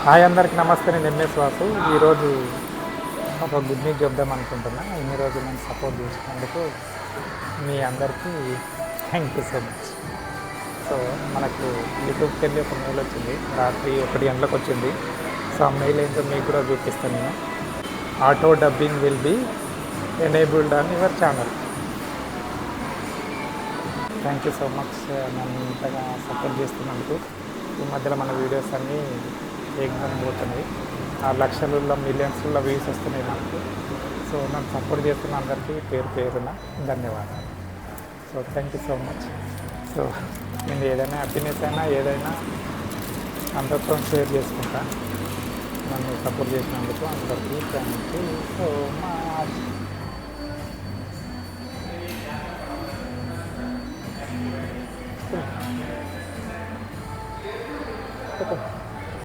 Hi అందరికి నమస్తే. నేను ఎంఎస్ వాసు. ఈరోజు ఒక గుడ్ న్యూస్ చెప్దాం అనుకుంటున్నా. ఇన్ని రోజులు నేను సపోర్ట్ చేసినందుకు మీ అందరికీ thank you so much. So మనకు యూట్యూబ్కి వెళ్ళి ఒక మెయిల్ వచ్చింది, రాత్రి 1 గంటలకు వచ్చింది. సో ఆ మెయిల్ ఏంటో మీకు కూడా చూపిస్తాను నేను. Auto dubbing will be enabled on your channel. Thank you so much నన్ను ఇంతగా సపోర్ట్ చేస్తున్నందుకు. ఈ మధ్యలో మన వీడియోస్ అన్నీ ఏకదం పోతున్నాయి, ఆ లక్షలలో మిలియన్స్లో వ్యూస్ వస్తున్నాయి నాకు. సో నన్ను సపోర్ట్ చేస్తున్న అందరికీ పేరు పేరున ధన్యవాదాలు. So thank you so much. So నేను ఏదైనా హ్యాపీనెస్ అయినా ఏదైనా అందరితో షేర్ చేసుకుంటా. నన్ను సపోర్ట్ చేసినందుకు అందరికీ థ్యాంక్ యూ సో మచ్.